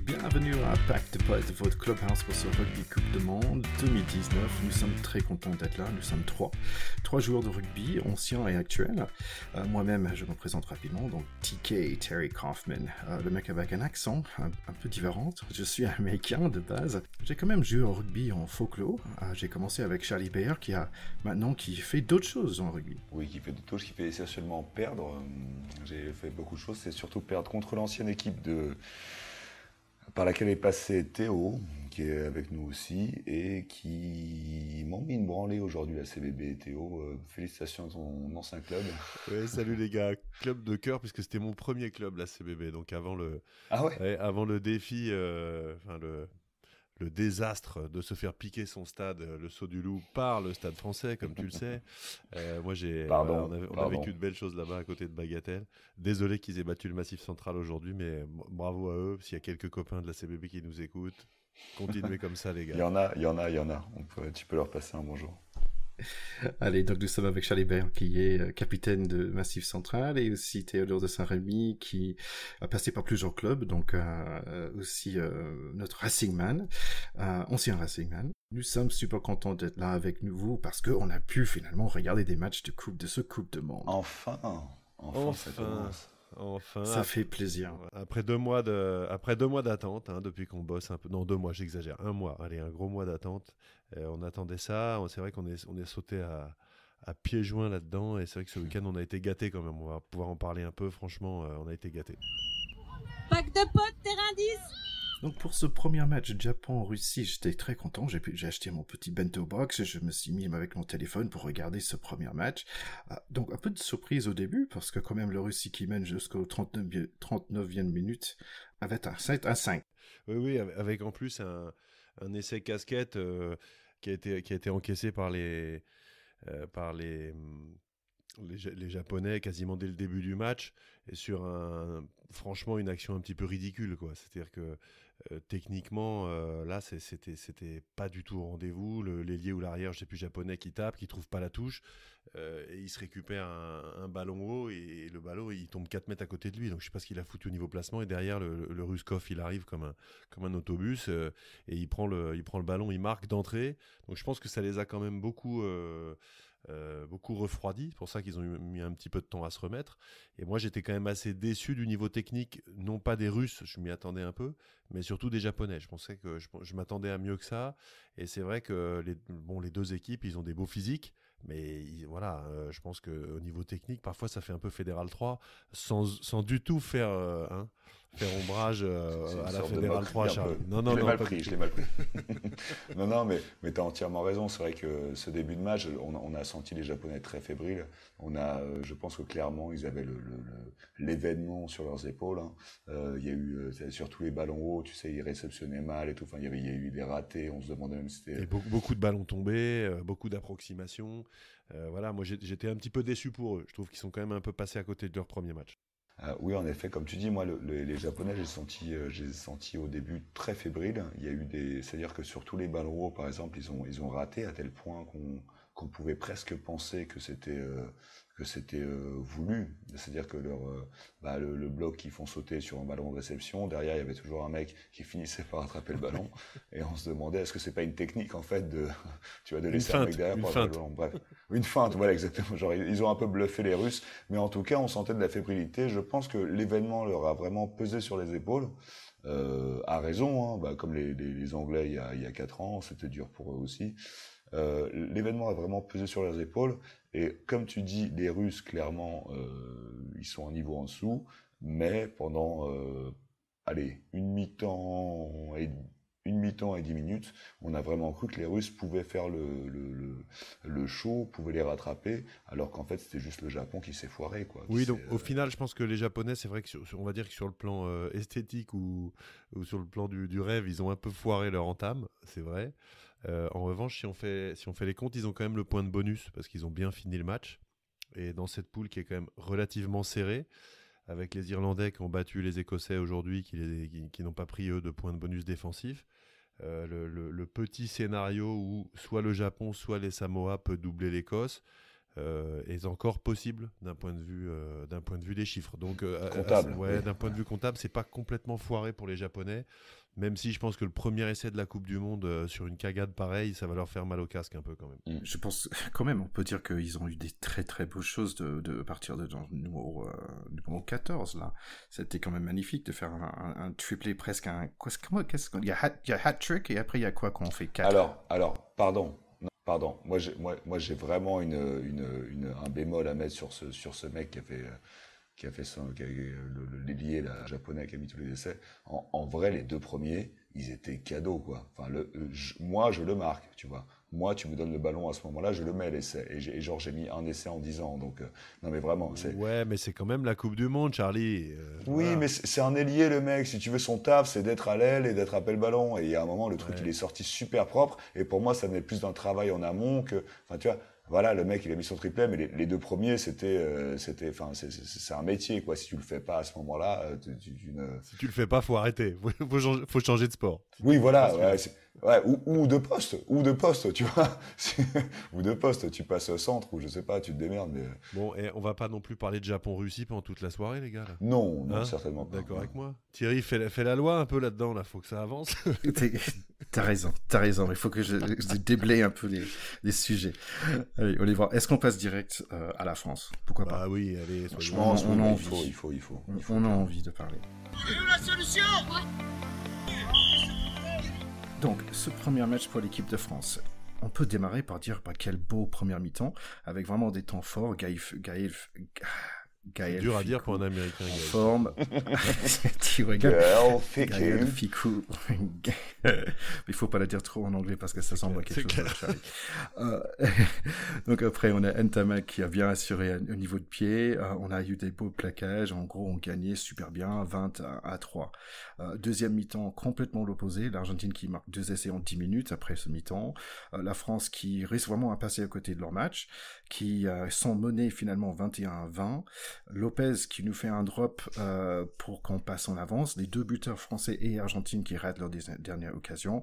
Bienvenue à Pack de Potes, votre clubhouse pour ce rugby Coupe du Monde 2019. Nous sommes très contents d'être là. Nous sommes trois joueurs de rugby, anciens et actuels. Moi-même, je me présente rapidement. Donc, TK, Terry Kaufman, le mec avec un accent un peu différent. Je suis américain de base. J'ai quand même joué au rugby en folklore. J'ai commencé avec Charlie Bayer qui fait d'autres choses en rugby. Oui, qui fait d'autres choses, qui fait essentiellement perdre. J'ai fait beaucoup de choses. C'est surtout perdre contre l'ancienne équipe par laquelle est passé Théo, qui est avec nous aussi, et qui m'ont mis une branlée aujourd'hui, la CBB. Théo, félicitations à ton ancien club. Ouais, salut les gars, club de cœur, puisque c'était mon premier club, la CBB, donc avant le, Ah ouais, avant le défi, le désastre de se faire piquer son stade, le Saut du Loup, par le Stade Français, comme tu le sais. Moi, on a vécu de belles choses là-bas, à côté de Bagatelle. Désolé qu'ils aient battu le Massif Central aujourd'hui, mais bravo à eux. S'il y a quelques copains de la CBB qui nous écoutent, continuez comme ça, les gars. il y en a. Tu peux leur passer un bonjour. Allez, donc nous sommes avec Charlie Bayer qui est capitaine de Massif Central et aussi Théodore de Saint-Rémy qui a passé par plusieurs clubs, donc aussi notre Racing Man, ancien Racing Man. Nous sommes super contents d'être là avec vous parce qu'on a pu finalement regarder des matchs de ce Coupe du Monde. Enfin, ça commence. Enfin, ça fait plaisir. Après 2 mois d'attente, depuis qu'on bosse un peu. Non, 2 mois, j'exagère. 1 mois, allez, un gros mois d'attente. On attendait ça. C'est vrai qu'on est sauté à pieds joints là-dedans. Et c'est vrai que ce week-end, on a été gâtés quand même. On va pouvoir en parler un peu. Franchement, on a été gâtés. Pack de potes, terrain 10. Donc pour ce premier match Japon-Russie, j'étais très content. J'ai acheté mon petit bento box et je me suis mis avec mon téléphone pour regarder ce premier match. Donc un peu de surprise au début parce que quand même le Russie qui mène jusqu'au 39e minute avait un 7-5. Oui, avec en plus un essai casquette qui a été encaissé par les Japonais quasiment dès le début du match et sur franchement une action un petit peu ridicule, quoi. C'est-à-dire que techniquement là c'était pas du tout au rendez-vous. L'ailier ou l'arrière, je sais plus, japonais qui tape, qui trouve pas la touche et il se récupère un ballon haut et le ballon il tombe 4 mètres à côté de lui, donc je sais pas ce qu'il a foutu au niveau placement, et derrière le Ruskov il arrive comme un autobus et il prend le ballon, il marque d'entrée. Donc je pense que ça les a quand même beaucoup refroidi. C'est pour ça qu'ils ont mis un petit peu de temps à se remettre. Et moi, j'étais quand même assez déçu du niveau technique, non pas des Russes, je m'y attendais un peu, mais surtout des Japonais. Je pensais que je m'attendais à mieux que ça. Et c'est vrai que les deux équipes, ils ont des beaux physiques, mais voilà, je pense qu'au niveau technique, parfois, ça fait un peu Fédéral 3, sans du tout faire ombrage à la Fédéral 3, Charles. Non, je l'ai mal pris. Non, mais tu as entièrement raison. C'est vrai que ce début de match, on a senti les Japonais très fébriles. Je pense que clairement, ils avaient l'événement sur leurs épaules. Il y a eu sur tous les ballons hauts, tu sais, ils réceptionnaient mal et tout. Enfin, il y a eu des ratés. On se demandait même si c'était... Et beaucoup de ballons tombés, beaucoup d'approximations. Voilà, moi j'étais un petit peu déçu pour eux. Je trouve qu'ils sont quand même un peu passés à côté de leur premier match. Oui, en effet, comme tu dis, moi, les Japonais, je les ai sentis au début très fébriles. Il y a eu c'est-à-dire que sur tous les ballons hauts, par exemple, ils ont raté à tel point qu'on pouvait presque penser que c'était voulu. C'est-à-dire que le bloc qu'ils font sauter sur un ballon de réception, derrière, il y avait toujours un mec qui finissait par attraper le ballon, et on se demandait, est-ce que c'est pas une technique, en fait, de laisser un mec derrière pour attraper le ballon. Bref, une feinte, voilà, exactement. Genre, ils ont un peu bluffé les Russes, mais en tout cas, on sentait de la fébrilité. Je pense que l'événement leur a vraiment pesé sur les épaules, à raison, comme les Anglais il y a 4 ans, c'était dur pour eux aussi. L'événement a vraiment pesé sur leurs épaules, et comme tu dis, les Russes, clairement, ils sont un niveau en dessous, mais pendant une mi-temps et 10 minutes, on a vraiment cru que les Russes pouvaient faire le show, pouvaient les rattraper, alors qu'en fait c'était juste le Japon qui s'est foiré, quoi. Oui, donc au final, je pense que les Japonais, c'est vrai que on va dire que sur le plan esthétique ou sur le plan du rêve, ils ont un peu foiré leur entame, c'est vrai. En revanche, si on fait les comptes, ils ont quand même le point de bonus parce qu'ils ont bien fini le match. Et dans cette poule qui est quand même relativement serrée, avec les Irlandais qui ont battu les Écossais aujourd'hui, qui n'ont pas pris eux de points de bonus défensifs, le petit scénario où soit le Japon, soit les Samoa peut doubler l'Écosse, est encore possible d'un point de vue des chiffres. Donc, comptable. D'un point de vue comptable, c'est pas complètement foiré pour les Japonais. Même si je pense que le premier essai de la Coupe du Monde sur une cagade pareille, ça va leur faire mal au casque un peu quand même. Je pense quand même, on peut dire qu'ils ont eu des très très beaux choses de partir de numéro 14 là. C'était quand même magnifique de faire un triplé presque il y a hat-trick et après il y a quoi quand on fait 4 Alors, pardon. Moi j'ai vraiment un bémol à mettre sur ce mec qui a fait l'ailier japonais qui a mis tous les essais. En vrai, les 2 premiers, ils étaient cadeaux, quoi. Enfin, moi, je le marque, tu vois. Moi, tu me donnes le ballon à ce moment-là, je le mets l'essai. Et j'ai mis un essai en 10 ans. Donc, non, mais vraiment. Ouais, mais c'est quand même la Coupe du Monde, Charlie. Oui, voilà. Mais c'est un ailier, le mec. Si tu veux, son taf, c'est d'être à l'aile et d'attraper le ballon. Et il y a un moment, le truc, il est sorti super propre. Et pour moi, ça venait plus d'un travail en amont que. Enfin, tu vois. Voilà, le mec, il a mis son triplet, mais les 2 premiers, c'est un métier, quoi. Si tu le fais pas à ce moment-là, Si tu le fais pas, faut arrêter. Faut changer de sport. Oui, voilà. Ou de poste, tu vois. Ou de poste, tu passes au centre, ou je sais pas, tu te démerdes. Mais... Bon, et on va pas non plus parler de Japon-Russie pendant toute la soirée, les gars. Là. Non, certainement pas. D'accord avec moi. Thierry, fais la loi un peu là-dedans, là. Faut que ça avance. T'as raison. Il faut que je déblaye un peu les sujets. Allez, on les voit. Est-ce qu'on passe direct à la France? Pourquoi pas? Ah oui, allez. Franchement, on a envie. On a envie de parler. La solution. Donc, ce premier match pour l'équipe de France. On peut démarrer par dire quel beau première mi-temps, avec vraiment des temps forts. Gaël dur à dire pour un Américain. En forme. Tu rigoles. Gaël Fickou. Il faut pas le dire trop en anglais parce que ça semble quelque chose de Charlie. Donc après, on a Ntamak qui a bien assuré au niveau de pied. On a eu des beaux plaquages. En gros, on gagnait super bien, 20-3. Deuxième mi-temps, complètement l'opposé. L'Argentine qui marque 2 essais en 10 minutes après ce mi-temps. La France qui risque vraiment à passer à côté de leur match, qui sont menés finalement 21-20. Lopez qui nous fait un drop pour qu'on passe en avance. Les 2 buteurs français et argentines qui ratent leur dernière occasion.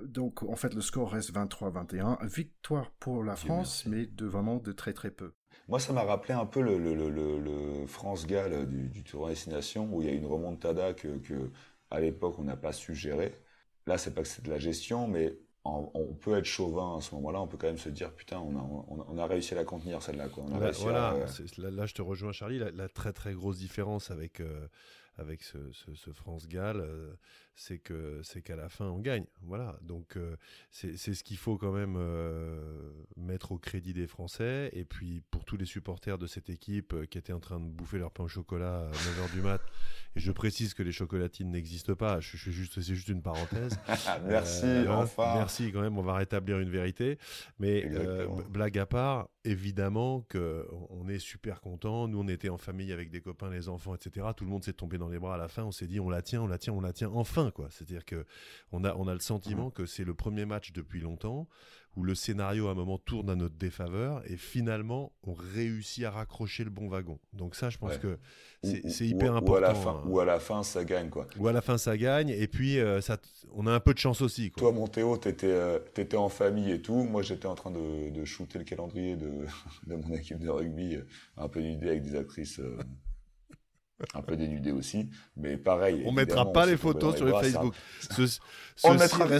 Donc en fait le score reste 23-21. Victoire pour la France, mais vraiment de très très peu. Moi, ça m'a rappelé un peu le France-Galles du tournoi Destination où il y a une remontada que à l'époque on n'a pas su gérer. Là, c'est pas que c'est de la gestion, mais on peut être chauvin à ce moment-là, on peut quand même se dire putain, on a réussi à la contenir celle-là, quoi. Là, je te rejoins, Charlie. La très très grosse différence avec ce France-Galles, c'est qu'à la fin on gagne. Voilà. Donc c'est ce qu'il faut quand même mettre au crédit des Français. Et puis pour tous les supporters de cette équipe qui étaient en train de bouffer leur pain au chocolat à 9h du mat. Et je précise que les chocolatines n'existent pas. C'est juste une parenthèse. Merci, enfin. Merci quand même. On va rétablir une vérité. Mais blague à part, évidemment qu'on est super content. Nous, on était en famille avec des copains, les enfants, etc. Tout le monde s'est tombé dans les bras à la fin. On s'est dit, on la tient enfin, quoi. C'est-à-dire que on a le sentiment que c'est le premier match depuis longtemps où le scénario à un moment tourne à notre défaveur et finalement on réussit à raccrocher le bon wagon. Donc ça, je pense que c'est hyper important. Ou à la fin, ça gagne, quoi. Ou à la fin, ça gagne. Et puis, on a un peu de chance aussi, quoi. Toi, mon Théo, t'étais en famille et tout. Moi, j'étais en train de shooter le calendrier de mon équipe de rugby, un peu nudé avec des actrices un peu dénudées aussi. Mais pareil. On mettra pas les photos sur le Facebook. On mettra rien.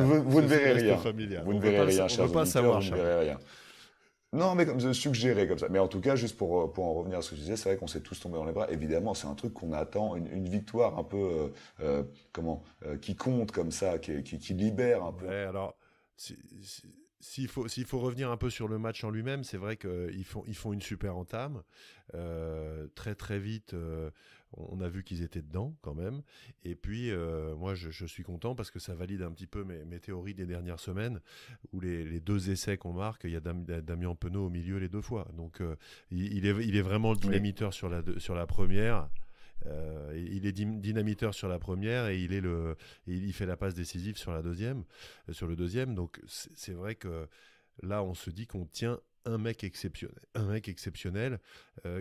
Vous ne verrez rien. Vous ne verrez rien, chers auditeurs. Vous ne verrez rien. Non, mais comme suggéré comme ça. Mais en tout cas, juste pour en revenir à ce que je disais, c'est vrai qu'on s'est tous tombés dans les bras. Évidemment, c'est un truc qu'on attend, une victoire un peu, qui compte comme ça, qui libère un peu. Ouais, alors, s'il faut revenir un peu sur le match en lui-même, c'est vrai qu'ils font une super entame. Très très vite, on a vu qu'ils étaient dedans quand même. Et puis, moi, je suis content parce que ça valide un petit peu mes théories des dernières semaines où les 2 essais qu'on marque, il y a Damien Penaud au milieu les 2 fois. Donc, il est vraiment le dynamiteur sur la première. Il est dynamiteur sur la première et il fait la passe décisive sur le deuxième. Donc c'est vrai que là on se dit qu'on tient un mec exceptionnel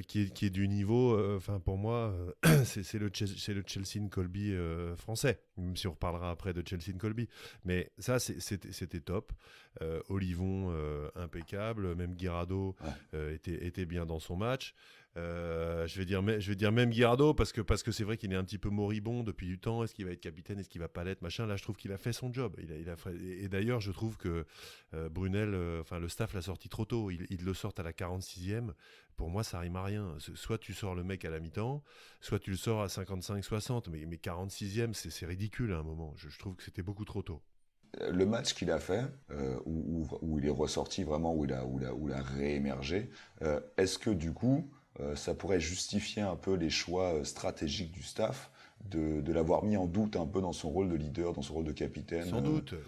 qui est du niveau, pour moi, c'est le Chelsea Colby français, même si on reparlera après de Chelsea Colby. Mais ça, c'était top. Olivon, impeccable. Même Guirado était bien dans son match. Je vais dire même Guirado parce que c'est vrai qu'il est un petit peu moribond depuis du temps. Est-ce qu'il va être capitaine, est-ce qu'il va pas l'être, machin. Là, je trouve qu'il a fait son job. Et d'ailleurs, je trouve que Brunel, le staff l'a sorti trop tôt. Il le sort à la 46e. Pour moi, ça rime à rien. Soit tu sors le mec à la mi-temps, soit tu le sors à 55-60. Mais 46e, c'est ridicule à un moment. Je trouve que c'était beaucoup trop tôt. Le match qu'il a fait, où il est ressorti vraiment, où il a réémergé, est-ce que du coup, ça pourrait justifier un peu les choix stratégiques du staff de l'avoir mis en doute un peu dans son rôle de leader, dans son rôle de capitaine?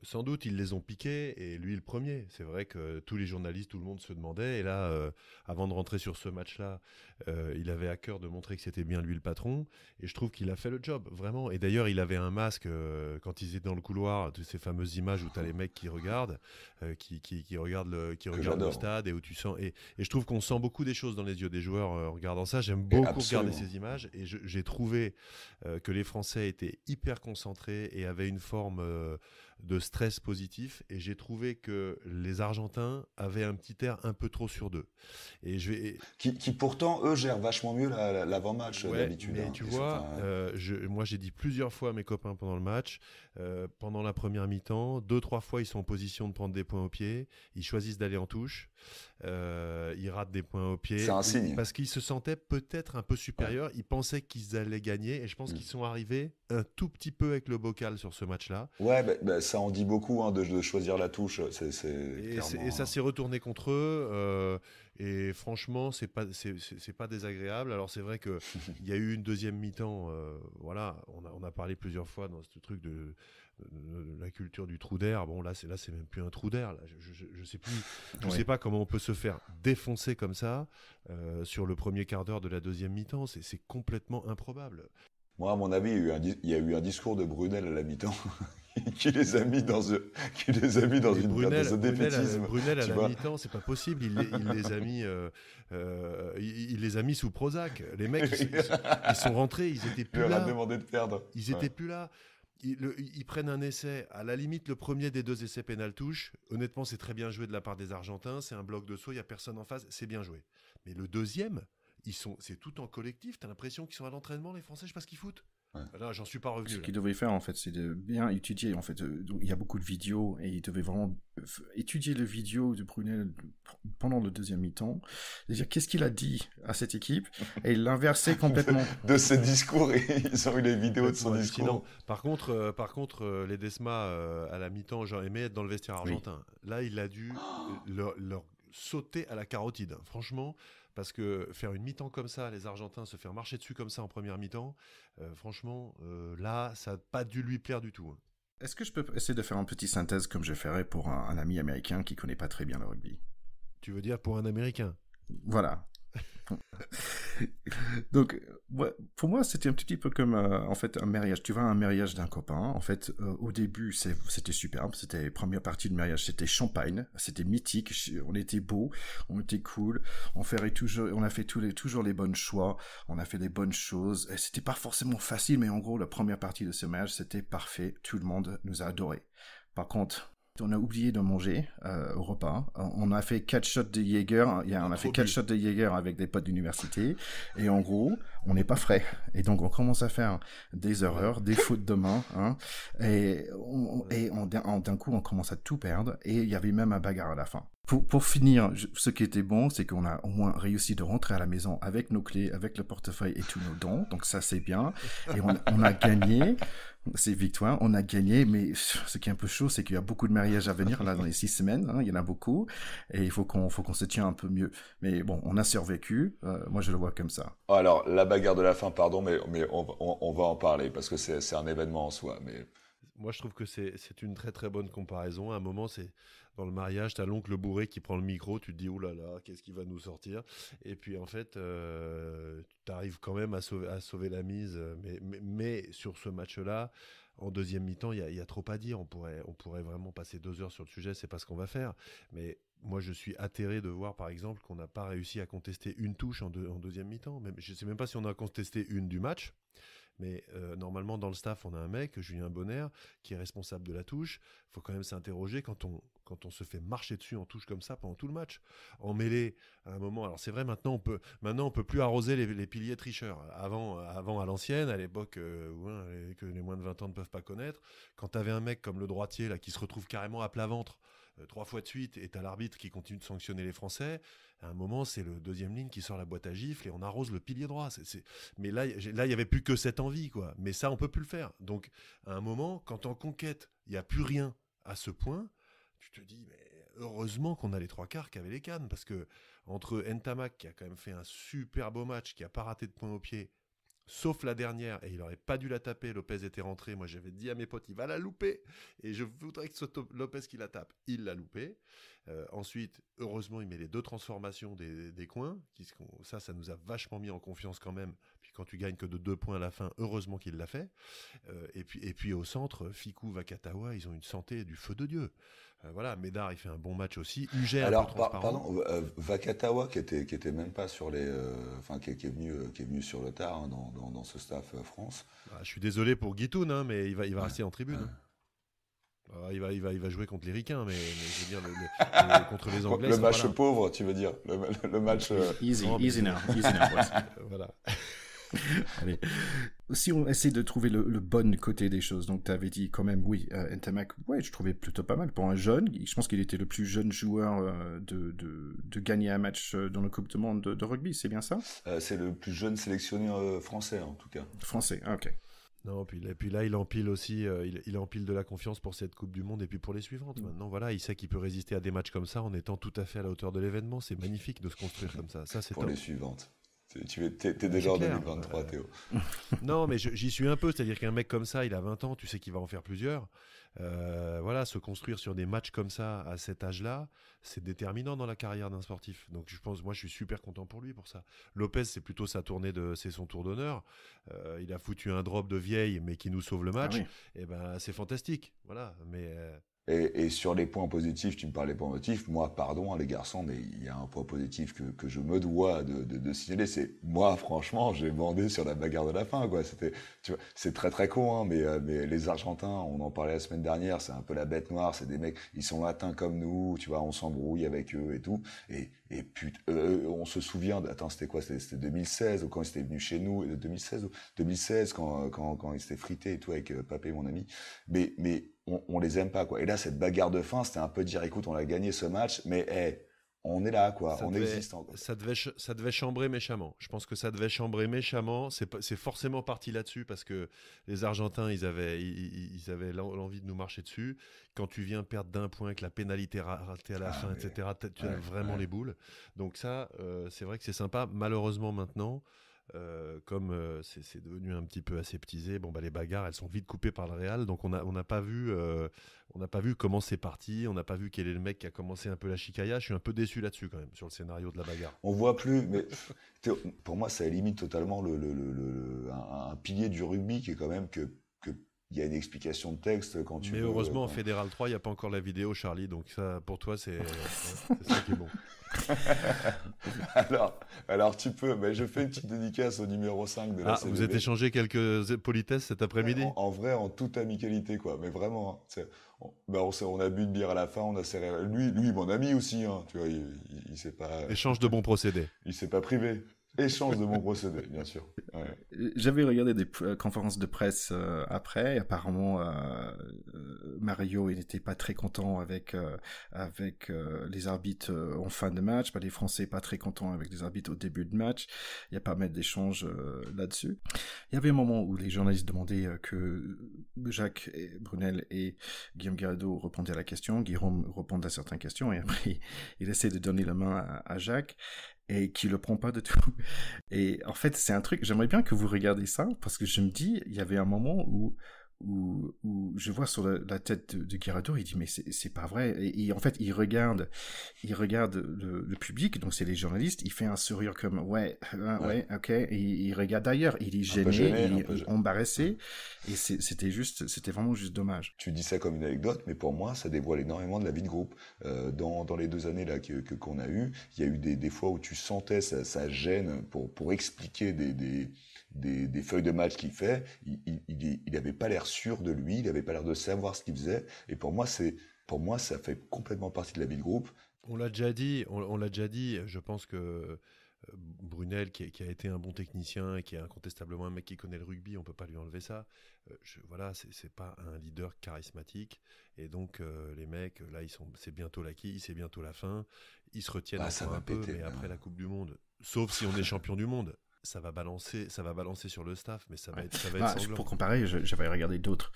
Sans doute, ils les ont piqués, et lui le premier. C'est vrai que tous les journalistes, tout le monde se demandait, et là, avant de rentrer sur ce match-là, il avait à cœur de montrer que c'était bien lui le patron, et je trouve qu'il a fait le job, vraiment. Et d'ailleurs, il avait un masque quand ils étaient dans le couloir, de ces fameuses images où tu as les mecs qui regardent, qui regardent le stade, et où tu sens... Et je trouve qu'on sent beaucoup des choses dans les yeux des joueurs en regardant ça. J'aime beaucoup regarder ces images, et j'ai trouvé que les Français étaient hyper concentrés et avaient une forme de stress positif, et j'ai trouvé que les Argentins avaient un petit air un peu trop sur deux. Qui pourtant, eux, gèrent vachement mieux l'avant-match d'habitude. Mais tu vois, moi j'ai dit plusieurs fois à mes copains pendant le match, pendant la première mi-temps, 2-3 fois ils sont en position de prendre des points au pied, ils choisissent d'aller en touche, ils ratent des points au pied. C'est un signe. Parce qu'ils se sentaient peut-être un peu supérieurs, ils pensaient qu'ils allaient gagner, et je pense qu'ils sont arrivés un tout petit peu avec le bocal sur ce match-là. Ouais, ça en dit beaucoup de choisir la touche. Et ça s'est retourné contre eux. Et franchement, c'est pas désagréable. Alors c'est vrai que il y a eu une deuxième mi-temps. Voilà, on a parlé plusieurs fois dans ce truc de la culture du trou d'air. Bon, là c'est même plus un trou d'air. Là, je sais plus. Je sais pas comment on peut se faire défoncer comme ça sur le premier quart d'heure de la deuxième mi-temps. C'est complètement improbable. Moi, à mon avis, il y a eu un discours de Brunel à la mi-temps qui les a mis dans une période de défaitisme. Brunel à la mi-temps, c'est pas possible. Il les a mis sous Prozac. Les mecs, ils sont rentrés, ils étaient plus là. Il leur a demandé de perdre. Ils étaient plus là. Ils prennent un essai, à la limite le premier des deux essais pénal touche. Honnêtement, c'est très bien joué de la part des Argentins. C'est un bloc de saut, il y a personne en face, c'est bien joué. Mais le deuxième, c'est tout en collectif. T'as l'impression qu'ils sont à l'entraînement, les Français, je sais pas ce qu'ils foutent. Ouais. Là, j'en suis pas revenu. Ce qu'ils devaient faire, en fait, c'est de bien étudier. En fait, il y a beaucoup de vidéos, et ils devaient vraiment étudier le vidéo de Brunel pendant le deuxième mi-temps. C'est-à-dire, qu'est-ce qu'il a dit à cette équipe, et l'inverser complètement. De ce discours, ils ont eu les vidéos de son discours. Sinon, par contre, les Desma à la mi-temps, j'aurais aimé être dans le vestiaire argentin. Oui. Là, il a dû leur sauter à la carotide. Franchement. Parce que faire une mi-temps comme ça, les Argentins se faire marcher dessus comme ça en première mi-temps, franchement, là, ça n'a pas dû lui plaire du tout. Hein. Est-ce que je peux essayer de faire une petite synthèse comme je ferais pour un ami américain qui ne connaît pas très bien le rugby? Tu veux dire pour un Américain? Voilà. Donc, pour moi, c'était un petit peu comme en fait un mariage. Tu vas à un mariage d'un copain. En fait, au début, c'était superbe. C'était la première partie du mariage. C'était champagne. C'était mythique. On était beau. On était cool. On a fait toujours les bons choix. On a fait les bonnes choses. Et c'était pas forcément facile, mais en gros, la première partie de ce mariage, c'était parfait. Tout le monde nous a adorés. Par contre, on a oublié de manger au repas. On a fait 4 shots de Jäger. On a fait 4 shots de Jäger avec des potes d'université. Et en gros, on n'est pas frais. Et donc, on commence à faire des erreurs, des fautes de main. Hein, et d'un coup, on commence à tout perdre. Et il y avait même un bagarre à la fin. Pour finir, ce qui était bon, c'est qu'on a au moins réussi de rentrer à la maison avec nos clés, avec le portefeuille et tous nos dons. Donc ça, c'est bien. Et on a gagné. C'est victoire, on a gagné, mais ce qui est un peu chaud, c'est qu'il y a beaucoup de mariages à venir là dans les 6 semaines, hein, il y en a beaucoup, et il faut qu'on se tienne un peu mieux. Mais bon, on a survécu, moi je le vois comme ça. Alors, la bagarre de la fin, pardon, mais on va en parler, parce que c'est un événement en soi. Mais... Moi je trouve que c'est une très très bonne comparaison. À un moment, c'est dans le mariage, t'as l'oncle bourré qui prend le micro, tu te dis, oh là là, qu'est-ce qu'il va nous sortir? Et puis en fait, tu arrives quand même à sauver la mise. Mais sur ce match-là, en deuxième mi-temps, il y a trop à dire. On pourrait vraiment passer 2 heures sur le sujet, c'est pas ce qu'on va faire. Mais moi, je suis atterré de voir, par exemple, qu'on n'a pas réussi à contester une touche en deuxième mi-temps. Je ne sais même pas si on a contesté une du match. Mais normalement, dans le staff, on a un mec, Julien Bonner, qui est responsable de la touche. Il faut quand même s'interroger quand on se fait marcher dessus en touche comme ça pendant tout le match. En mêlée, à un moment... Alors c'est vrai, maintenant, on peut plus arroser les piliers tricheurs. Avant, à l'ancienne, à l'époque que les moins de 20 ans ne peuvent pas connaître, quand tu avais un mec comme le droitier là, qui se retrouve carrément à plat ventre 3 fois de suite, et t'as l'arbitre qui continue de sanctionner les Français, à un moment, c'est le deuxième ligne qui sort la boîte à gifles et on arrose le pilier droit. Mais là, il n'y avait plus que cette envie, quoi. Mais ça, on peut plus le faire. Donc, à un moment, quand en conquête, il n'y a plus rien à ce point, tu te dis, mais heureusement qu'on a les 3/4 qui avaient les cannes, parce que entre Ntamak, qui a quand même fait un super beau match, qui n'a pas raté de point au pied, sauf la dernière, et il n'aurait pas dû la taper, Lopez était rentré, moi j'avais dit à mes potes, il va la louper, et je voudrais que ce soit Lopez qui la tape, il l'a loupé. Ensuite, heureusement, il met les 2 transformations des coins, ça nous a vachement mis en confiance quand même, puis quand tu gagnes que de 2 points à la fin, heureusement qu'il l'a fait. Et puis au centre, Fickou, Vakatawa, ils ont une santé du feu de Dieu. Voilà, Médard, il fait un bon match aussi. Huger, alors, pardon, Vakatawa qui était même pas sur les, qui est venu sur le tard hein, dans ce staff France. Bah, je suis désolé pour Guitoun, hein, mais il va rester en tribune. Il va jouer contre les Ricains, mais je veux dire contre les Anglais. Le match pauvre, tu veux dire, le match. Easy now. Voilà. Allez. Si on essaie de trouver le bon côté des choses, donc tu avais dit quand même, oui, Ntamak, ouais, je trouvais plutôt pas mal pour un jeune. Je pense qu'il était le plus jeune joueur de gagner un match dans la Coupe du Monde de rugby, c'est bien ça? C'est le plus jeune sélectionneur français, en tout cas. Français, ok. Non, puis là, il empile aussi, il empile de la confiance pour cette Coupe du Monde et puis pour les suivantes. Maintenant, voilà, il sait qu'il peut résister à des matchs comme ça en étant tout à fait à la hauteur de l'événement. C'est magnifique de se construire comme ça. Ça, c'est pour top. les suivantes. T'es déjà en 2023, Théo. Non, mais j'y suis un peu. C'est-à-dire qu'un mec comme ça, il a 20 ans, tu sais qu'il va en faire plusieurs. Voilà, se construire sur des matchs comme ça à cet âge-là, c'est déterminant dans la carrière d'un sportif. Donc moi je suis super content pour lui pour ça. Lopez, c'est plutôt sa tournée c'est son tour d'honneur. Il a foutu un drop de vieille, mais qui nous sauve le match. Ah oui. Et ben c'est fantastique. Voilà, mais. Et sur les points positifs, tu me parlais points positifs, moi, pardon, hein, les garçons, mais il y a un point positif que je me dois de signaler, c'est, moi, franchement, j'ai bandé sur la bagarre de la fin, quoi. C'est très très con, hein, mais les Argentins, on en parlait la semaine dernière, c'est un peu la bête noire, c'est des mecs, ils sont latins comme nous, tu vois, on s'embrouille avec eux et tout, et putain, on se souvient, attends, c'était quoi, c'était 2016, ou quand ils étaient venus chez nous, 2016, quand ils s'étaient frités et tout avec Papé, mon ami, mais on les aime pas, quoi. Et là, cette bagarre de fin, c'était un peu dire, écoute, on a gagné ce match, mais on est là, quoi. Existe encore. Ça devait chambrer méchamment. Je pense que ça devait chambrer méchamment. C'est forcément parti là-dessus parce que les Argentins, ils avaient l'envie de nous marcher dessus. Quand tu viens perdre d'un point, que la pénalité ratée à la fin, etc., tu as vraiment les boules. Donc ça, c'est vrai que c'est sympa. Malheureusement, maintenant, comme c'est devenu un petit peu aseptisé, les bagarres elles sont vite coupées par le Real, donc on n'a pas vu comment c'est parti, on n'a pas vu quel est le mec qui a commencé un peu la chicaille. Je suis un peu déçu là-dessus quand même sur le scénario de la bagarre. On voit plus, mais pour moi ça élimine totalement un pilier du rugby qui est quand même que il y a une explication de texte quand tu. Mais heureusement en Fédéral 3 il n'y a pas encore la vidéo, Charlie, donc ça pour toi c'est ça qui est bon. alors tu peux, mais je fais une petite dédicace au numéro 5 de la CBB. Vous êtes échangé quelques politesses cet après-midi? En vrai, en toute amicalité, quoi. Mais vraiment, on a bu une bière à la fin, on a serré. Lui, mon ami aussi, hein, tu vois, il s'est pas. Échange de bons procédés. Il s'est pas privé. Échange de bons procédés, bien sûr. Ouais. J'avais regardé des conférences de presse après. Apparemment, Mario, il n'était pas très content avec les arbitres en fin de match. Les Français pas très contents avec les arbitres au début de match. Il y a pas mal d'échanges là-dessus. Il y avait un moment où les journalistes demandaient que Jacques Brunel et Guillaume Garrido répondaient à la question. Guillaume répondait à certaines questions et après, il essaie de donner la main à Jacques. Et qui le prend pas de tout. Et en fait, c'est un truc, j'aimerais bien que vous regardiez ça, parce que je me dis, il y avait un moment où où je vois sur la tête de Guirado, il dit mais c'est pas vrai. Et en fait, il regarde le public, donc c'est les journalistes, il fait un sourire comme ouais, ok, et il regarde ailleurs, il est gêné, il est embarrassé, et c'était vraiment juste dommage. Tu dis ça comme une anecdote, mais pour moi, ça dévoile énormément de la vie de groupe. Dans les 2 années là qu'on a eu, il y a eu des fois où tu sentais sa gêne pour expliquer des feuilles de match qu'il fait. Il avait pas l'air sûr de lui, il avait pas l'air de savoir ce qu'il faisait. Et pour moi, ça fait complètement partie de la vie de groupe. On l'a déjà dit, je pense que Brunel, qui a été un bon technicien et qui est incontestablement un mec qui connaît le rugby, on peut pas lui enlever ça. Voilà, c'est pas un leader charismatique. Et donc, les mecs, là, c'est bientôt l'acquis, c'est bientôt la fin. Ils se retiennent encore un peu, mais après la Coupe du Monde, sauf si on est champion du monde, ça va balancer sur le staff, mais ça va être sanglant. Pour comparer, j'avais regardé d'autres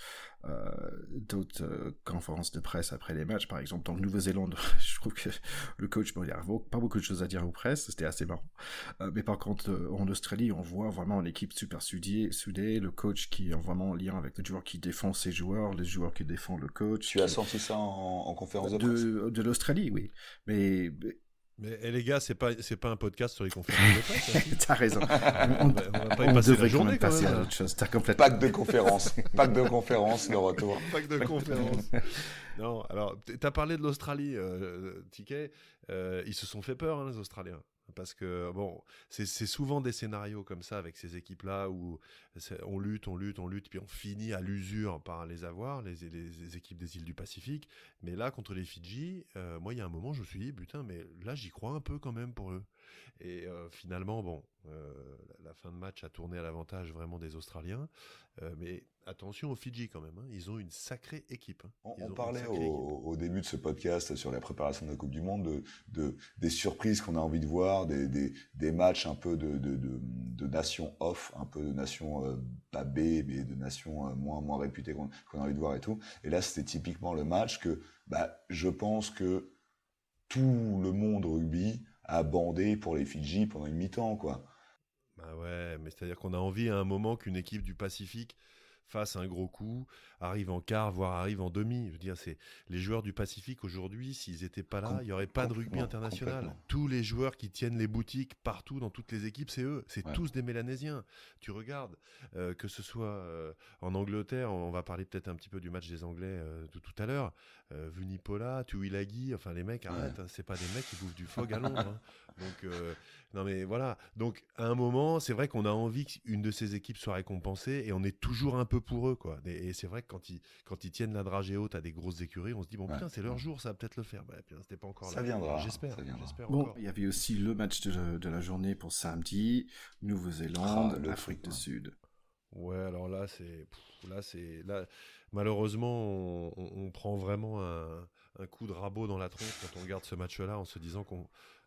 conférences de presse après les matchs. Par exemple, dans le Nouvelle-Zélande, je trouve que le coach, il n'y a pas beaucoup de choses à dire aux presse, c'était assez marrant. Mais par contre, en Australie, on voit vraiment l'équipe super soudée, le coach qui est vraiment en lien avec le joueur qui défend ses joueurs, les joueurs qui défendent le coach. Tu as senti ça en conférence de presse de l'Australie, oui. Mais les gars, c'est pas un podcast sur les conférences de presse. T'as raison. On va pas y passer la journée quand même. À autre chose. T'as complètement... Pack de conférences, le retour. Pack de conférences. Non, alors t'as parlé de l'Australie, Ticket. Ils se sont fait peur, les Australiens. Parce que, bon, c'est souvent des scénarios comme ça avec ces équipes-là où on lutte, puis on finit à l'usure par les avoir, les équipes des îles du Pacifique. Mais là, contre les Fidji, moi, il y a un moment, je me suis dit, putain, mais là, j'y crois un peu quand même pour eux. Et finalement, bon, la fin de match a tourné à l'avantage vraiment des Australiens. Mais attention aux Fidji quand même, hein. Ils ont une sacrée équipe. Hein. On parlait au début de ce podcast sur la préparation de la Coupe du Monde des surprises qu'on a envie de voir, des matchs un peu de nations off, un peu de nations pas B, mais de nations moins réputées qu'on a envie de voir et tout. Et là, c'était typiquement le match que je pense que tout le monde rugby a bandé pour les Fidji pendant une mi-temps, quoi. Bah ouais, mais c'est-à-dire qu'on a envie à un moment qu'une équipe du Pacifique fasse un gros coup, arrive en quart, voire arrive en demi. Je veux dire, c'est les joueurs du Pacifique aujourd'hui, s'ils n'étaient pas là, il n'y aurait pas de rugby international. Tous les joueurs qui tiennent les boutiques partout dans toutes les équipes, c'est eux. C'est tous des Mélanésiens. Tu regardes, que ce soit en Angleterre, on va parler peut-être un petit peu du match des Anglais de tout à l'heure. Vunipola, Tuilagi, enfin les mecs, arrête, hein, c'est pas des mecs qui bouffent du fog à Londres. Hein. Donc, non mais voilà. Donc, à un moment, c'est vrai qu'on a envie qu'une de ces équipes soit récompensée et on est toujours un peu pour eux, quoi. Et c'est vrai que quand ils tiennent la dragée haute à des grosses écuries, on se dit, bon, putain, c'est leur jour, ça va peut-être le faire. Bah, putain, c'était pas encore là. Ça viendra. J'espère bon, encore. Il y avait aussi le match de la journée pour samedi, Nouvelle-Zélande, Afrique du Sud. Ouais, alors là, malheureusement, on prend vraiment un coup de rabot dans la tronche quand on regarde ce match-là en se disant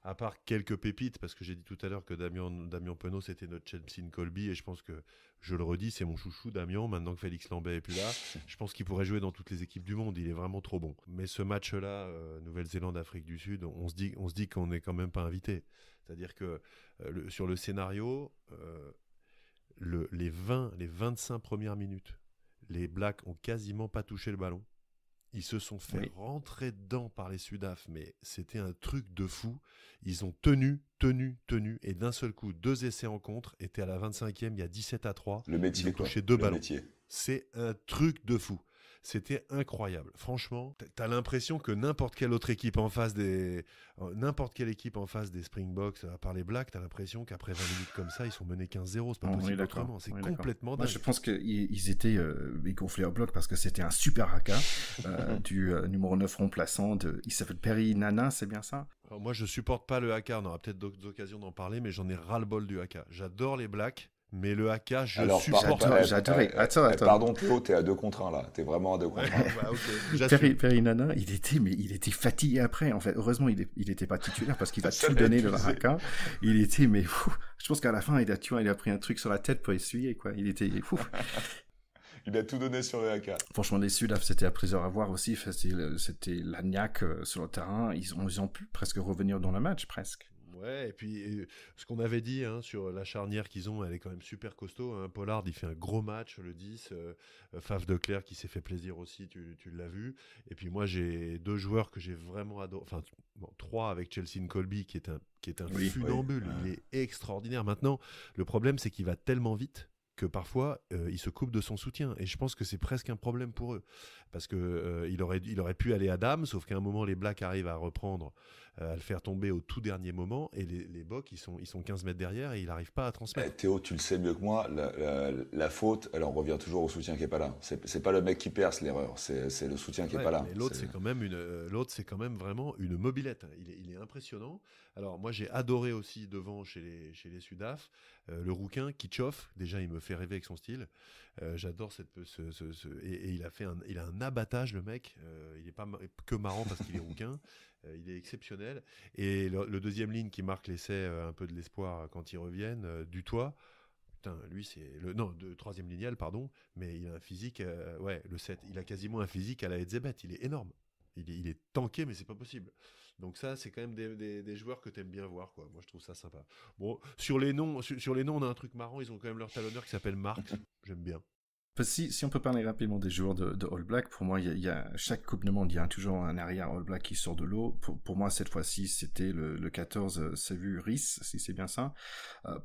à part quelques pépites, parce que j'ai dit tout à l'heure que Damien Penaud, c'était notre Chelsea Colby, et je pense que, je le redis, c'est mon chouchou Damien, maintenant que Félix Lambert est plus là, je pense qu'il pourrait jouer dans toutes les équipes du monde, il est vraiment trop bon. Mais ce match-là, Nouvelle-Zélande, Afrique du Sud, on se dit qu'on n'est quand même pas invité. C'est-à-dire que sur le scénario, les 25 premières minutes, les Blacks ont quasiment pas touché le ballon. Ils se sont fait rentrer dedans par les Sudaf, mais c'était un truc de fou. Ils ont tenu, et d'un seul coup, 2 essais en contre, étaient à la 25e, il y a 17-3. Le métier, ils ont touché 2 ballons. C'est un truc de fou. C'était incroyable. Franchement, t'as l'impression que n'importe quelle équipe en face des Springboks, à part les Blacks, t'as l'impression qu'après 20 minutes comme ça, ils sont menés 15-0. C'est pas possible autrement. C'est complètement dingue. Moi, je pense qu'ils étaient gonflés au bloc parce que c'était un super haka du numéro 9 remplaçant. Il s'appelle Perry Nana, c'est bien ça? Alors, moi, je supporte pas le haka. On aura peut-être d'autres occasions d'en parler, mais j'en ai perle du haka. J'adore les Blacks. Mais le haka, supporte. J'adorais. Attends. Pardon Théo, t'es à 2 contre 1 là. T'es vraiment à 2 contre 1. Okay. Perry Nana, il était fatigué après. En fait, heureusement, il était pas titulaire parce qu'il va tout donner le haka. Il était, mais je pense qu'à la fin, il a pris un truc sur la tête pour essuyer, quoi. Il était fou. Il a tout donné sur le haka. Franchement, les Sudaf, c'était à plaisir à voir aussi. C'était l'agnac sur le terrain. Ils ont pu presque revenir dans le match, presque. Ouais, et puis ce qu'on avait dit sur la charnière qu'ils ont, elle est quand même super costaud. Pollard, il fait un gros match, le 10. Faf de Clerc qui s'est fait plaisir aussi, tu l'as vu. Et puis moi, j'ai 2 joueurs que j'ai vraiment adoré. Enfin, 3 avec Chelsea Colby qui est un funambule. Oui. Il est extraordinaire. Maintenant, le problème, c'est qu'il va tellement vite que parfois il se coupe de son soutien, et je pense que c'est presque un problème pour eux, parce que il aurait pu aller à Dame, sauf qu'à un moment les Blacks arrivent à reprendre, à le faire tomber au tout dernier moment, et les Bocs ils sont 15 mètres derrière et il n'arrive pas à transmettre. Théo, tu le sais mieux que moi, la faute, elle en revient toujours au soutien qui est pas là. C'est pas le mec qui perce l'erreur, c'est le soutien qui est pas là. Mais l'autre, c'est quand même vraiment une mobilette. Il est impressionnant. Alors moi, j'ai adoré aussi devant chez les Sudaf le rouquin Kitchoff. Déjà, il me fait rêver avec son style. J'adore et il a un abattage, le mec. Il est pas que marrant parce qu'il est rouquin. Il est exceptionnel. Et le deuxième ligne qui marque l'essai, un peu de l'espoir quand ils reviennent, Dutoit. Putain, lui, c'est de troisième lignal, pardon, mais il a un physique, le 7, il a quasiment un physique à la Edzebet, il est énorme. Il est tanké, mais c'est pas possible. Donc ça, c'est quand même des joueurs que t'aimes bien voir, quoi. Moi, je trouve ça sympa. Bon, sur les noms, on a un truc marrant, ils ont quand même leur talonneur qui s'appelle Marx, j'aime bien. Si on peut parler rapidement des joueurs de All Black, pour moi, il y a chaque Coupe du Monde, il y a toujours un arrière All Black qui sort de l'eau. Pour moi, cette fois-ci, c'était le 14, c'est vu Rhys, si c'est bien ça.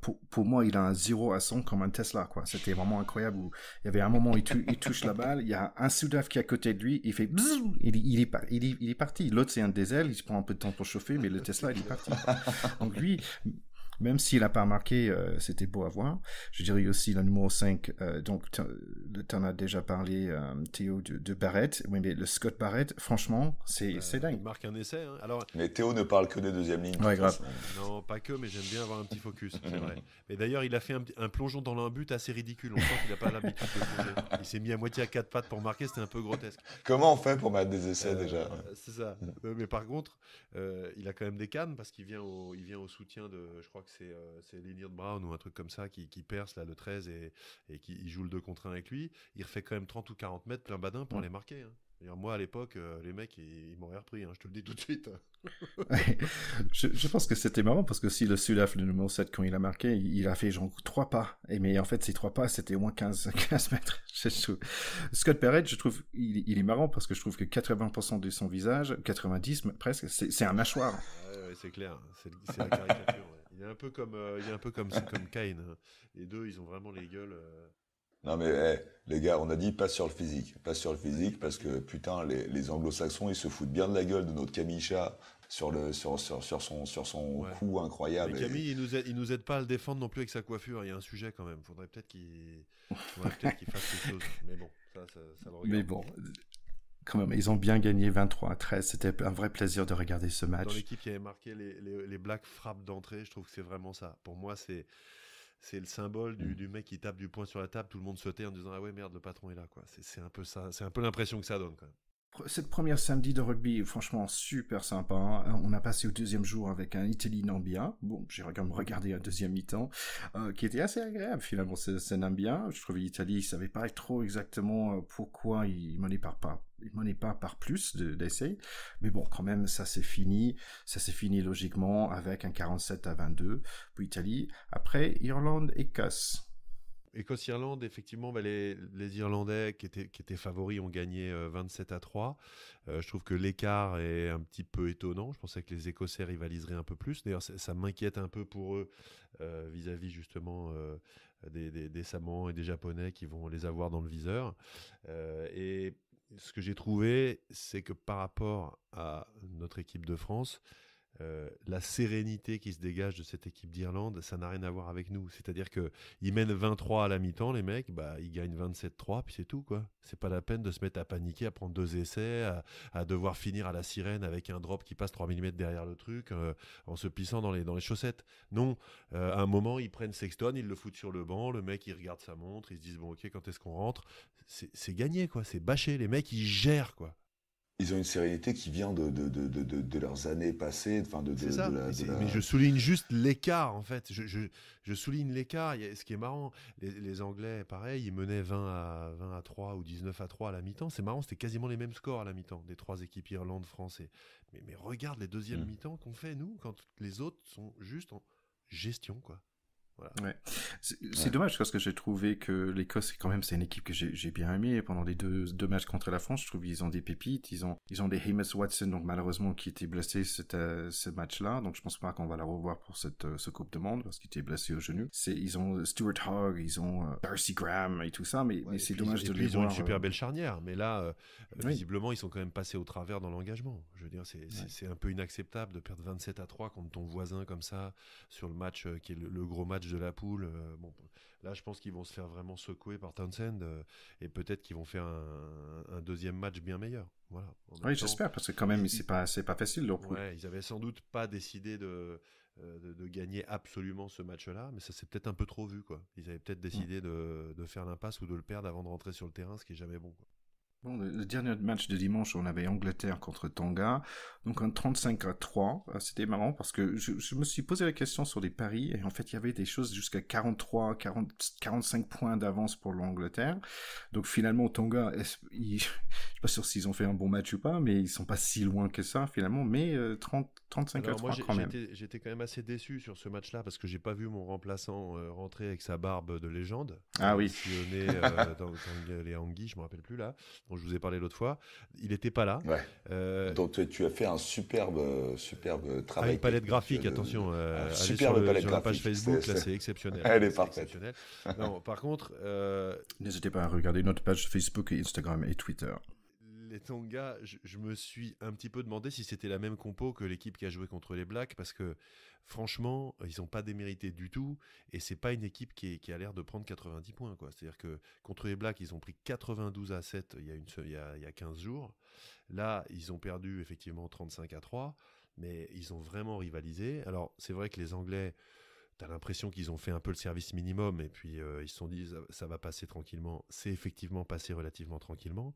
Pour moi, il a un 0 à 100 comme un Tesla, quoi. C'était vraiment incroyable. Où il y avait un moment, il touche la balle, il y a un Sudaf qui est à côté de lui, il fait bzzz, il est parti. L'autre, c'est un diesel, il se prend un peu de temps pour chauffer, mais le Tesla, il est parti. Donc lui, même s'il n'a pas marqué, c'était beau à voir. Je dirais aussi le numéro 5, donc tu en as déjà parlé, Théo, de Barrett. Oui, mais le Scott Barrett, franchement, c'est dingue. Il marque un essai. Alors... Mais Théo ne parle que des deuxièmes lignes. Ouais, grave. Non, pas que, mais j'aime bien avoir un petit focus, c'est vrai. Mais d'ailleurs, il a fait un plongeon dans un but assez ridicule. On sent qu'il n'a pas l'habitude de plonger. Il s'est mis à moitié à 4 pattes pour marquer, c'était un peu grotesque. Comment on fait pour mettre des essais déjà? C'est ça. Mais par contre, il a quand même des cannes parce qu'il vient au soutien de, je crois que c'est Lynyrd Brown ou un truc comme ça qui perce là le 13 et qui joue le 2 contre 1 avec lui. Il refait quand même 30 ou 40 mètres plein badin pour les marquer. D'ailleurs, moi à l'époque, les mecs ils m'auraient repris, je te le dis tout de suite. je pense que c'était marrant parce que si le Sudaf, le numéro 7, quand il a marqué, il a fait genre 3 pas. Mais en fait, ces 3 pas, c'était au moins 15 mètres. Scott Barrett, je trouve, il est marrant parce que je trouve que 80% de son visage, 90 presque, c'est un mâchoire. Ouais, c'est clair. C'est la caricature. Ouais. Il est un peu comme Kane. Les deux, ils ont vraiment les gueules. Non mais les gars, on a dit pas sur le physique, parce que putain les anglo-saxons ils se foutent bien de la gueule de notre Kamisha sur son coup incroyable. Mais Camille, il nous aide pas à le défendre non plus avec sa coiffure. Il y a un sujet quand même. Faudrait peut-être qu'il fasse quelque chose. Mais bon, ça le regarde. Mais bon. Quand même, ils ont bien gagné 23-13. C'était un vrai plaisir de regarder ce match. Dans l'équipe qui avait marqué les Blacks frappes d'entrée, je trouve que c'est vraiment ça. Pour moi, c'est le symbole du mec qui tape du poing sur la table, tout le monde se tait en disant ah ouais merde, le patron est là, quoi. C'est un peu ça, c'est un peu l'impression que ça donne quand même. Cette première samedi de rugby, franchement, super sympa. On a passé au deuxième jour avec un Italie-Nambia. Bon, j'ai regardé un deuxième mi-temps, qui était assez agréable, finalement, c'est Nambia. Je trouvais l'Italie, ils savaient pas trop exactement pourquoi ils menaient pas par plus d'essais. Mais bon, quand même, ça s'est fini logiquement avec un 47-22 pour l'Italie. Après, Irlande, Écosse. Écosse-Irlande, effectivement, les Irlandais qui étaient favoris ont gagné 27-3. Je trouve que l'écart est un petit peu étonnant. Je pensais que les Écossais rivaliseraient un peu plus. D'ailleurs, ça m'inquiète un peu pour eux vis-à-vis justement des Samoans et des Japonais qui vont les avoir dans le viseur. Et ce que j'ai trouvé, c'est que par rapport à notre équipe de France, la sérénité qui se dégage de cette équipe d'Irlande, ça n'a rien à voir avec nous. C'est-à-dire qu'ils mènent 23 à la mi-temps, les mecs, ils gagnent 27-3, puis c'est tout, quoi. C'est pas la peine de se mettre à paniquer, à prendre 2 essais, à devoir finir à la sirène avec un drop qui passe 3 mm derrière le truc, en se plissant dans les chaussettes. Non, à un moment, ils prennent Sexton, ils le foutent sur le banc, le mec, il regarde sa montre, ils se disent, bon, ok, quand est-ce qu'on rentre? C'est gagné, quoi, c'est bâché. Les mecs, ils gèrent, quoi. Ils ont une sérénité qui vient de leurs années passées, enfin c'est ça. Mais je souligne juste l'écart en fait. Je souligne l'écart. Ce qui est marrant, les Anglais, pareil, ils menaient 20 à 3 ou 19 à 3 à la mi-temps. C'est marrant, c'était quasiment les mêmes scores à la mi-temps des trois équipes Irlande, France. Mais regarde les deuxièmes mi-temps qu'on fait nous quand les autres sont juste en gestion quoi. Voilà. Ouais. C'est dommage parce que j'ai trouvé que l'Écosse c'est une équipe que j'ai bien aimée pendant les deux matchs contre la France. Je trouve qu'ils ont des pépites, ils ont des Hamas Watson donc malheureusement qui était blessé ce match-là, donc je pense pas qu'on va la revoir pour ce Coupe du Monde parce qu'il était blessé au genou. Ils ont Stuart Hogg, ils ont Darcy Graham et tout ça, mais c'est dommage de les voir. Ils ont une super belle charnière, mais là visiblement ils sont quand même passés au travers dans l'engagement. Je veux dire c'est un peu inacceptable de perdre 27 à 3 contre ton voisin comme ça sur le match qui est le gros match de la poule. Bon, là, je pense qu'ils vont se faire vraiment secouer par Townsend et peut-être qu'ils vont faire un deuxième match bien meilleur. Voilà. Oui, j'espère parce que quand même, c'est pas facile leur poule. Ouais, ils avaient sans doute pas décidé de gagner absolument ce match-là, mais ça s'est peut-être un peu trop vu, quoi. Ils avaient peut-être décidé de faire l'impasse ou de le perdre avant de rentrer sur le terrain, ce qui est jamais bon, quoi. Bon, le dernier match de dimanche, on avait Angleterre contre Tonga, donc un 35 à 3. C'était marrant parce que je me suis posé la question sur les paris et en fait il y avait des choses jusqu'à 43, 40, 45 points d'avance pour l'Angleterre. Donc finalement Tonga, je suis pas sûr s'ils ont fait un bon match ou pas, mais ils sont pas si loin que ça finalement, mais 35 à 3 quand même. J'étais quand même assez déçu sur ce match-là parce que j'ai pas vu mon remplaçant rentrer avec sa barbe de légende. Ah oui. Sillonné dans les Anguilles, je me rappelle plus là. Dont je vous ai parlé l'autre fois, il n'était pas là. Ouais. Donc tu as fait un superbe travail. Une palette graphique, attention. Superbe palette sur la page Facebook, là c'est exceptionnel. Elle est parfaite. Non, par contre, n'hésitez pas à regarder notre page Facebook et Instagram et Twitter. Les Tonga, je me suis un petit peu demandé si c'était la même compo que l'équipe qui a joué contre les Blacks, parce que franchement, ils n'ont pas démérité du tout, et c'est pas une équipe qui a l'air de prendre 90 points, quoi. C'est-à-dire que contre les Blacks, ils ont pris 92 à 7 il y a 15 jours. Là, ils ont perdu effectivement 35 à 3, mais ils ont vraiment rivalisé. Alors, c'est vrai que les Anglais, t'as l'impression qu'ils ont fait un peu le service minimum, et puis ils se sont dit, ça va passer tranquillement. C'est effectivement passé relativement tranquillement.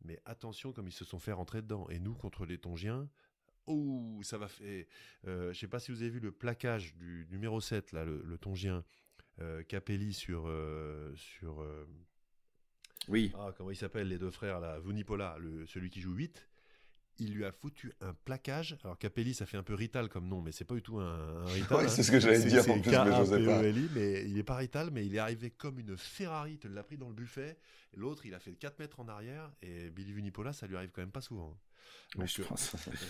Mais attention comme ils se sont fait rentrer dedans. Et nous, contre les Tongiens, ça va faire... je sais pas si vous avez vu le plaquage du numéro 7, là, le Tongien, Capelli sur... Oui. Comment il s'appelle, les deux frères, là, Vunipola, celui qui joue 8. Il lui a foutu un plaquage. Alors Capelli, ça fait un peu Rital comme nom, mais c'est pas du tout un Rital. Ouais, c'est ce que j'allais dire en plus, mais j'osais pas. Mais il est pas Rital, mais il est arrivé comme une Ferrari. Il te l'a pris dans le buffet. L'autre, il a fait 4 mètres en arrière. Et Billy Vunipola, ça lui arrive quand même pas souvent. Donc,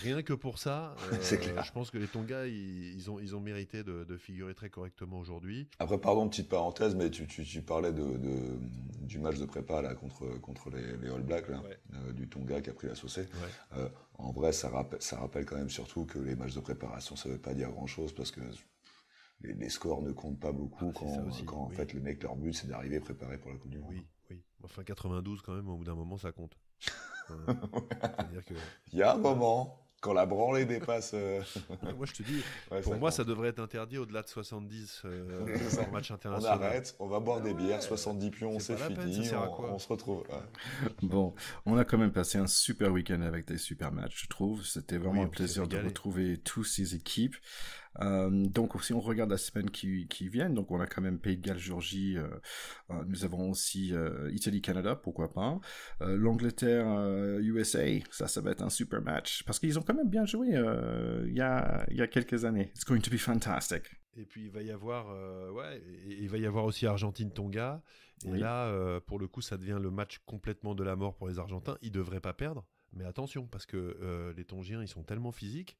rien que pour ça, je pense que les Tonga, ils ont mérité de figurer très correctement aujourd'hui. Après, pardon, petite parenthèse, mais tu parlais du match de prépa là, contre les All Blacks, là, du Tonga qui a pris la saucée. Ouais. En vrai, ça rappelle quand même surtout que les matchs de préparation, ça veut pas dire grand-chose parce que les scores ne comptent pas beaucoup quand en fait les mecs, leur but, c'est d'arriver préparés pour la Coupe du Monde. Oui. Enfin, 92 quand même, au bout d'un moment, ça compte. C'est-à-dire que... Il y a un moment, quand la branlée dépasse... Moi, je te dis, pour moi, ça devrait être interdit au-delà de 70 en match international. On arrête, on va boire des bières, 70 pions, c'est fini, on se retrouve. Bon, on a quand même passé un super week-end avec des super matchs, je trouve. C'était vraiment un plaisir de retrouver tous ces équipes. Donc si on regarde la semaine qui vient, donc on a quand même Pays de Galles, Géorgie, nous avons aussi Italie, Canada, pourquoi pas, l'Angleterre, USA, ça va être un super match parce qu'ils ont quand même bien joué il y a quelques années. It's going to be fantastic. Et puis il va y avoir aussi Argentine-Tonga. Et là, pour le coup, ça devient le match complètement de la mort pour les Argentins. Ils devraient pas perdre, mais attention parce que les Tongiens, ils sont tellement physiques.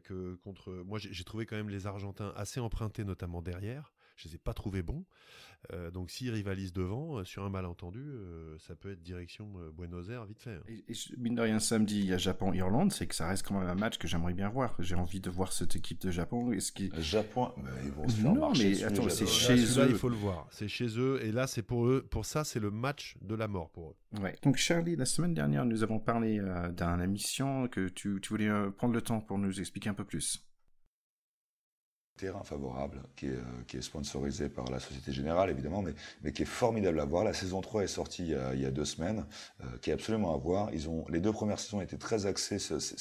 Que contre moi j'ai trouvé quand même les Argentins assez empruntés, notamment derrière. Je les ai pas trouvés bons, donc s'ils rivalisent devant sur un malentendu, ça peut être direction Buenos Aires vite fait, hein. Et mine de rien, samedi il y a Japon-Irlande, c'est que ça reste quand même un match que j'aimerais bien voir. J'ai envie de voir cette équipe de Japon. Japon, ils vont se faire marcher. Mais attends, c'est chez eux. Là, il faut le voir, c'est chez eux, et là c'est pour eux, pour ça c'est le match de la mort pour eux. Ouais. Donc Charlie, la semaine dernière nous avons parlé d'une émission que tu voulais prendre le temps pour nous expliquer un peu plus. Terrain favorable, qui est sponsorisé par la Société Générale, évidemment, mais qui est formidable à voir. La saison 3 est sortie il y a 2 semaines, qui est absolument à voir. Les 2 premières saisons étaient très axées,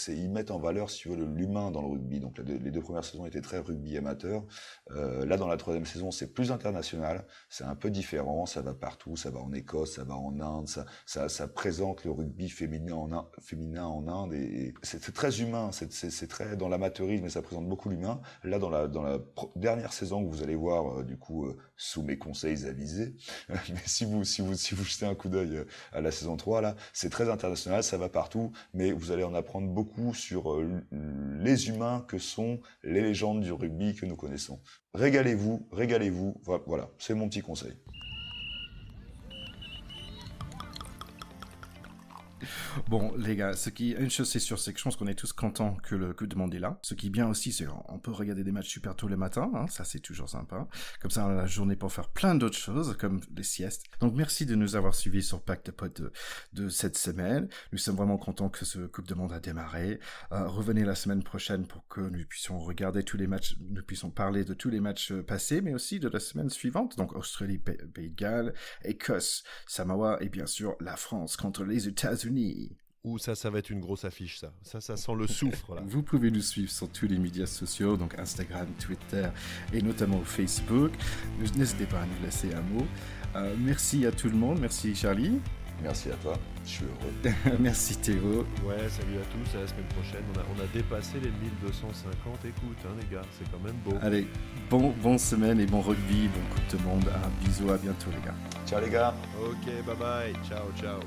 ils mettent en valeur, si tu veux, l'humain dans le rugby. Donc les 2 premières saisons étaient très rugby amateur. Là, dans la 3e saison, c'est plus international, c'est un peu différent, ça va partout, ça va en Écosse, ça va en Inde, ça présente le rugby féminin en Inde, et c'est très humain, c'est très dans l'amateurisme, mais ça présente beaucoup l'humain. Là, dans la dernière saison que vous allez voir, du coup, sous mes conseils avisés, mais si vous jetez un coup d'œil à la saison 3, là, c'est très international, ça va partout, mais vous allez en apprendre beaucoup sur les humains que sont les légendes du rugby que nous connaissons. Régalez-vous, voilà, c'est mon petit conseil. Bon, les gars, une chose c'est sûr, c'est que je pense qu'on est tous contents que le Coupe du Monde est là. Ce qui est bien aussi, c'est qu'on peut regarder des matchs super tôt le matin, hein, ça c'est toujours sympa. Comme ça, on a la journée pour faire plein d'autres choses, comme les siestes. Donc merci de nous avoir suivis sur Pack de Potes de cette semaine. Nous sommes vraiment contents que ce Coupe du Monde a démarré. Revenez la semaine prochaine pour que nous puissions regarder tous les matchs, nous puissions parler de tous les matchs passés, mais aussi de la semaine suivante. Donc Australie, Pays de Galles, Écosse, Samoa et bien sûr la France contre les États-Unis. Ouh, ça va être une grosse affiche, ça. Ça sent le soufre, là. Vous pouvez nous suivre sur tous les médias sociaux, donc Instagram, Twitter et notamment Facebook. N'hésitez pas à nous laisser un mot. Merci à tout le monde. Merci Charlie. Merci à toi, je suis heureux. Merci Théo. Ouais, salut à tous, à la semaine prochaine. On a dépassé les 1250 écoutes, hein, les gars, c'est quand même beau. Allez, bonne semaine et bon rugby, bon Coupe du Monde. Un bisou, à bientôt les gars. Ciao les gars. Ok, bye bye, ciao.